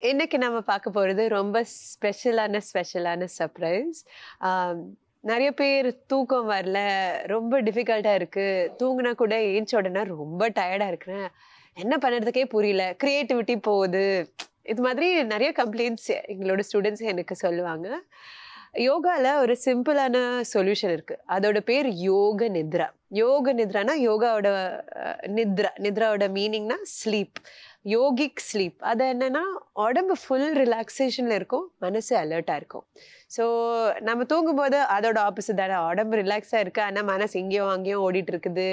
இன்னைக்கு நம்ம பார்க்க போறது ரொம்ப ஸ்பெஷலான சர்ப்ரைஸ். நெறைய பேர் தூக்கம் வரல, ரொம்ப டிஃபிகல்ட்டா இருக்கு. தூங்குனா கூட ஏஞ்ச உடனே ரொம்ப டயர்டா இருக்கிறேன். என்ன பண்ணுறதுக்கே புரியல. கிரியேட்டிவிட்டி போகுது. இது மாதிரி நெறைய கம்ப்ளைண்ட்ஸ் எங்களோட ஸ்டூடண்ட்ஸ் எனக்கு சொல்லுவாங்க. யோகால ஒரு சிம்பிளான சொல்யூஷன் இருக்கு. அதோட பேர் யோக நித்ரா. யோக நித்ரானா யோகாவோட நித்ராவோட மீனிங்னா ஸ்லீப். Yogic sleep. அது என்னன்னா உடம்பு ஃபுல் ரிலாக்ஸேஷன்ல இருக்கும், மனசு அலர்ட்டா இருக்கும். ஸோ நம்ம தூங்கும்போது அதோட ஆப்போசிட் தானே. உடம்பு ரிலாக்ஸா இருக்கு, ஆனா மனசு இங்கேயும் அங்கேயும் ஓடிட்டு இருக்குது.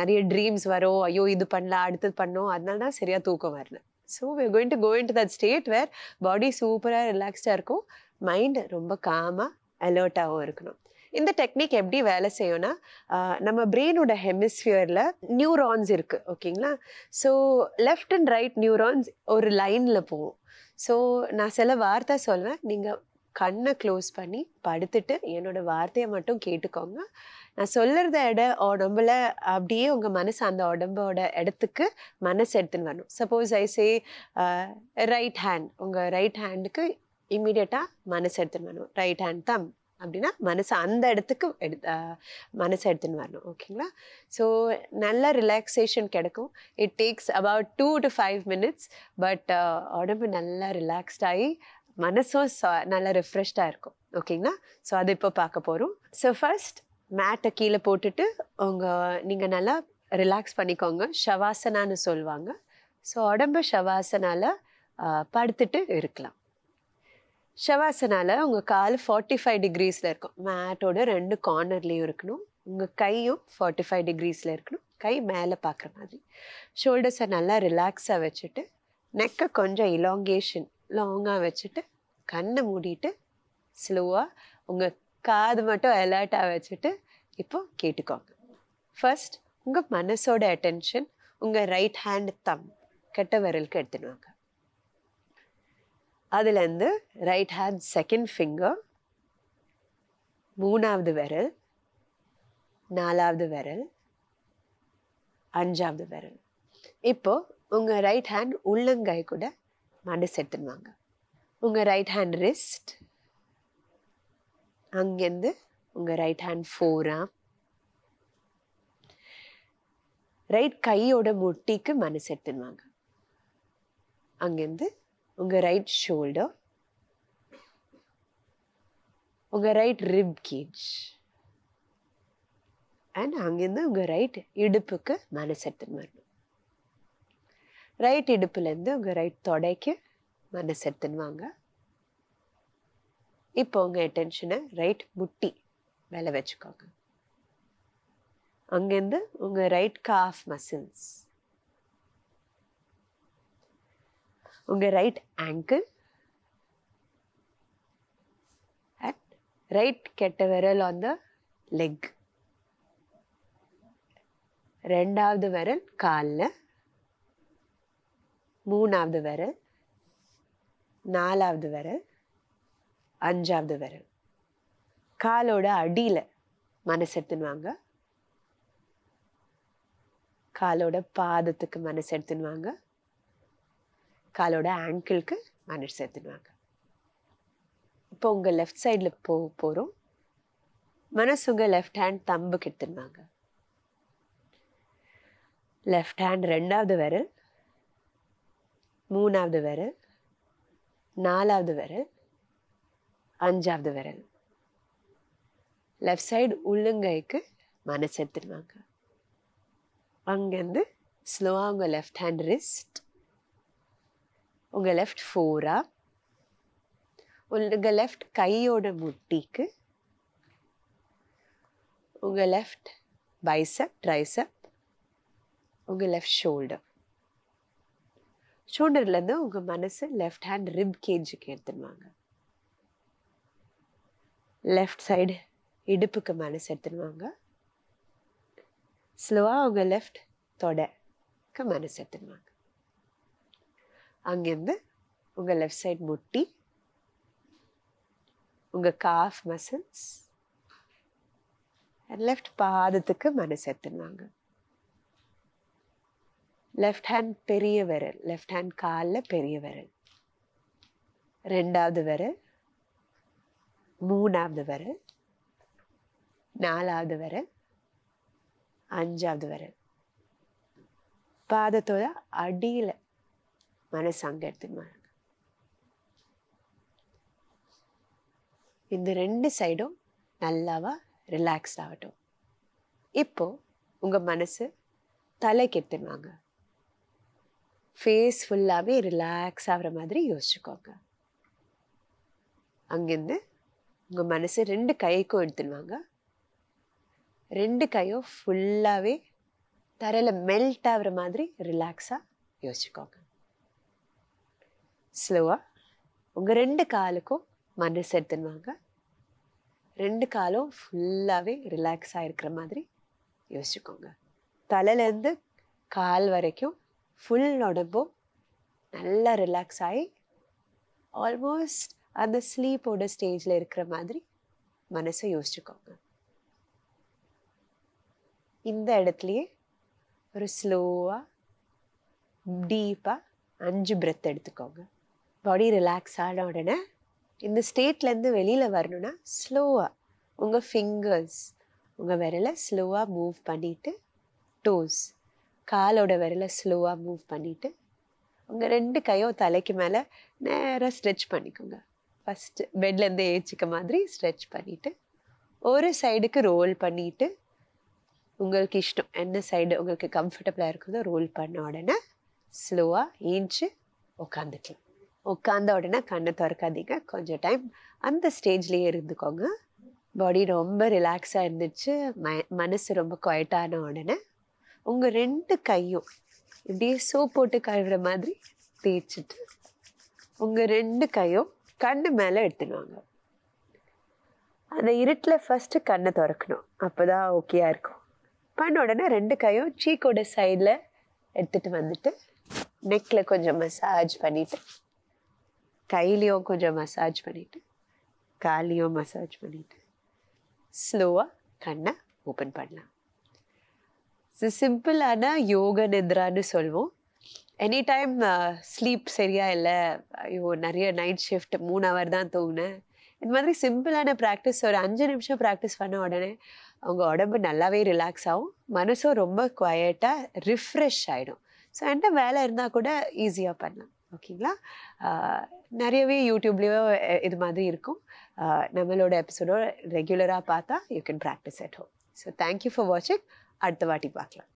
நிறைய ட்ரீம்ஸ் வரும். ஐயோ இது பண்ணலாம், அடுத்தது பண்ணோம், அதனால தான் சரியா தூக்கம் வரல. So we're going to go into that state where பாடி சூப்பரா ரிலாக்ஸ்டா இருக்கும், மைண்ட் ரொம்ப காமா அலர்ட்டாகவும் இருக்கணும். இந்த டெக்னிக் எப்படி வேலை செய்யும்னா, நம்ம பிரெயினோட ஹெமிஸ்பியர்ல நியூரான்ஸ் இருக்கு, ஓகேங்களா? So left and right neurons ஒரு லைன்ல போகும். ஸோ நான் சில வார்த்தை சொல்வேன், நீங்க கண்ணை க்ளோஸ் பண்ணி படுத்துட்டு என்னோட வார்த்தையை மட்டும் கேட்டுக்கோங்க. நான் சொல்லுறத உடம்புல அப்படியே உங்க மனசு அந்த உடம்போட இடத்துக்கு மனசு எடுத்துன்னு வரணும். சப்போஸ் ஐ சே ரைட் ஹேண்ட், உங்க ரைட் ஹேண்டுக்கு இம்மிடியட்டா மனசு எடுத்துன்னு வரணும். ரைட் ஹேண்ட் தம் அப்படின்னா மனசு அந்த இடத்துக்கு மனசு எடுத்துன்னு வரணும், ஓகேங்களா? ஸோ நல்ல ரிலாக்ஸேஷன் கிடைக்கும். It takes about 2 to 5 minutes. But உடம்பு நல்லா ரிலாக்ஸ்ட் ஆகி மனசும் நல்லா ரெஃப்ரெஷ்டாக இருக்கும், ஓகேங்களா? ஸோ அது இப்போ பார்க்க போகிறோம். ஸோ ஃபர்ஸ்ட் மேட்டை கீழே போட்டுட்டு நீங்கள் நல்லா ரிலாக்ஸ் பண்ணிக்கோங்க. ஷவாசனான்னு சொல்லுவாங்க. ஸோ உடம்பு ஷவாசனால படுத்துட்டு இருக்கலாம். ஷவாசனால உங்கள் கால் 45 டிகிரிஸில் இருக்கும். மேட்டோட 2 கார்னர்லேயும் இருக்கணும். உங்கள் கையும் 45 டிகிரிஸில் இருக்கணும். கை மேலே பார்க்குற மாதிரி. ஷோல்டர்ஸை நல்லா ரிலாக்ஸாக வச்சுட்டு, நெக்கை கொஞ்சம் இலாங்கேஷன் லாங்காக வச்சுட்டு, கண்ணை மூடிட்டு ஸ்லோவாக உங்கள் காது மட்டும் அலர்ட்டாக வச்சுட்டு இப்போ கேட்டுக்கோங்க. ஃபர்ஸ்ட் உங்கள் மனசோட அட்டென்ஷன் உங்கள் ரைட் ஹேண்ட் தம் கெட்ட விரலுக்கு எடுத்துன்னு வாங்க. அதுலேருந்து ரைட் ஹேண்ட் செகண்ட் ஃபிங்கர், 3வது விரல், 4வது விரல், 5வது விரல். இப்போ உங்கள் ரைட் ஹேண்ட் உள்ளங்கை கூட மனசு எடுத்துன்னு வாங்க. உங்கள் ரைட் ஹேண்ட் ரிஸ்ட், அங்கேருந்து உங்கள் ரைட் ஹேண்ட் ஃபோராம், ரைட் கையோட முட்டிக்கு மனசு எடுத்துன்னு வாங்க. அங்கேருந்து உங்கள் ரைட் ஷோல்டர், உங்கள் ரைட் ரிப் கேஜ், அண்ட் அங்கேருந்து உங்கள் ரைட் இடுப்புக்கு மனசு எடுத்துன்னு வரணும். ரைட் இடுப்புலேருந்து உங்கள் ரைட் தொடைக்கு மனசு எடுத்துன்னு வாங்க. இப்போ உங்கள் அட்டென்ஷனை ரைட் முட்டி மேலே வச்சுக்கோங்க. அங்கேருந்து உங்கள் ரைட் காஃப் மசில்ஸ், உங்கள் ரைட் ஆங்கிள் அண்ட் ரைட் கெட்ட விரல் ஆன் த லெக், 2வது விரல் காலில், 3வது விரல், 4வது விரல், 5வது விரல். காலோட அடியில் மனசு எடுத்துன்னு வாங்க. காலோட பாதத்துக்கு மனசு எடுத்துன்னு வாங்க. காலோட ஆங்கிளுக்கு மனசு எடுத்துன்னு வாங்க. இப்போ உங்கள் லெஃப்ட் சைடில் போகிறோம். மனசு உங்கள் லெஃப்ட் ஹேண்ட் தம்புக்கு எடுத்துன்னு வாங்க. லெஃப்ட் ஹேண்ட் 2வது விரல், 3வது விரல், 4வது விரல், 5வது விரல். லெஃப்ட் சைடு உள்ளங்கைக்கு மனசு எடுத்துன்னு வாங்க. அங்கேருந்து ஸ்லோவாக உங்கள் லெஃப்ட் ஹேண்ட் ரிஸ்ட், உங்கள் லெஃப்ட் ஃபோராம், உங்கள் லெஃப்ட் கையோட முட்டிக்கு, உங்கள் லெஃப்ட் பைசப் ட்ரைசப், உங்கள் லெஃப்ட் ஷோல்டர். ஷோல்டர்லேருந்து உங்கள் மனசு லெஃப்ட் ஹேண்ட் ரிப் கேஜுக்கு எடுத்துருவாங்க. லெஃப்ட் சைடு இடுப்புக்கு மனசு எடுத்துருவாங்க. ஸ்லோவாக உங்கள் லெஃப்ட் தொடைக்கு மனசு எடுத்துருவாங்க. அங்கேருந்து உங்கள் லெஃப்ட் சைட் முட்டி, உங்கள் காஃப் மசில்ஸ், லெஃப்ட் பாதத்துக்கு மனசு எடுத்துருவாங்க. லெஃப்ட் ஹேண்ட் பெரிய விரல், லெஃப்ட் ஹேண்ட் காலில் பெரிய விரல், 2வது விரல், 3வது விரல், 4வது விரல், 5வது விரல். பாதத்தோட அடியில மனசு அங்க எடுத்துன்னு வாங்க. இந்த 2 சைடும் நல்லாவா ரிலாக்ஸ் ஆகட்டும். இப்போ உங்க மனசு தலைக்கு எடுத்துன்னு வாங்க. ஃபேஸ் ஃபுல்லாவே ரிலாக்ஸ் ஆகிற மாதிரி யோசிச்சுக்கோங்க. அங்கிருந்து உங்க மனசு 2 கைக்கும் எடுத்துன்னு வாங்க. 2 கையும் ஃபுல்லாவே தரையில மெல்ட் ஆகுற மாதிரி ரிலாக்ஸா யோசிச்சுக்கோங்க. ஸ்லோவா உங்க 2 காலுக்கும் மனசு எடுத்துன்னு வாங்க. 2 காலும் ஃபுல்லாவே ரிலாக்ஸ் ஆகிருக்கிற மாதிரி யோசிச்சுக்கோங்க. தலையிலேருந்து கால் வரைக்கும் ஃபுல் உடம்பும் நல்லா ரிலாக்ஸ் ஆகி ஆல்மோஸ்ட் அந்த ஸ்லீப்போட ஸ்டேஜில் இருக்கிற மாதிரி மனசை யோசிச்சுக்கோங்க. இந்த இடத்துலையே ஒரு ஸ்லோவாக டீப்பாக 5 பிரெத் எடுத்துக்கோங்க. பாடி ரிலாக்ஸ் ஆன உடனே இந்த ஸ்டேட்லேருந்து வெளியில் வரணும்னா ஸ்லோவாக உங்கள் ஃபிங்கர்ஸ், உங்கள் விரலை ஸ்லோவாக மூவ் பண்ணிவிட்டு, டோஸ் காலோட விரலை ஸ்லோவாக மூவ் பண்ணிவிட்டு, உங்கள் 2 கையும் தலைக்கு மேலே நேராக ஸ்ட்ரெச் பண்ணிக்கோங்க. ஃபஸ்ட்டு பெட்லேருந்து ஏச்சிக்க மாதிரி ஸ்ட்ரெச் பண்ணிவிட்டு, ஒரு சைடுக்கு ரோல் பண்ணிவிட்டு, உங்களுக்கு இஷ்டம் என்ன சைடு உங்களுக்கு கம்ஃபர்டபுளாக இருக்குதோ ரோல் பண்ண உடனே ஸ்லோவாக ஏஞ்சி உட்காந்துக்கலாம். உட்காந்த உடனே கண்ணை திறக்காதீங்க. கொஞ்சம் டைம் அந்த ஸ்டேஜ்லேயே இருந்துக்கோங்க. பாடி ரொம்ப ரிலாக்ஸாக இருந்துச்சு, மனசு ரொம்ப குவைட்டான உடனே உங்கள் 2 கையும் இப்படியே சோப் போட்டு கழுவுற மாதிரி தேய்ச்சிட்டு உங்கள் 2 கையும் கண்ணு மேலே எடுத்துடுவாங்க. அந்த இருட்டில் ஃபஸ்ட்டு கண்ணை திறக்கணும், அப்போ தான் ஓகேயா இருக்கும். பண்ண உடனே 2 கையும் சீக்கோட சைடில் எடுத்துகிட்டு வந்துட்டு நெக்கில் கொஞ்சம் மசாஜ் பண்ணிவிட்டு, கையிலையும் கொஞ்சம் மசாஜ் பண்ணிவிட்டு, காலையும் மசாஜ் பண்ணிவிட்டு ஸ்லோவாக கண்ணை ஓப்பன் பண்ணலாம். சிம்பிளான யோக நித்ரான்னு சொல்லுவோம். எனி டைம் ஸ்லீப் சரியா இல்லை, ஐயோ நிறைய நைட் ஷிஃப்ட் 3 ஹவர் தான் தூங்கினேன், இந்த மாதிரி சிம்பிளான ப்ராக்டிஸ் ஒரு 5 நிமிஷம் ப்ராக்டிஸ் பண்ண உடனே அவங்க உடம்பு நல்லாவே ரிலாக்ஸ் ஆகும், மனசும் ரொம்ப குவைட்டாக ரிஃப்ரெஷ் ஆகிடும். ஸோ என்கிட்ட வேலை இருந்தால் கூட ஈஸியாக பண்ணலாம். ஓகேங்களா? நிறையவே யூடியூப்லேயோ இது மாதிரி இருக்கும். நம்மளோட எபிசோடோ ரெகுலராக பார்த்தா you can practice at home. So thank you for வாட்சிங். அடுத்த வாட்டி பார்க்கலாம்.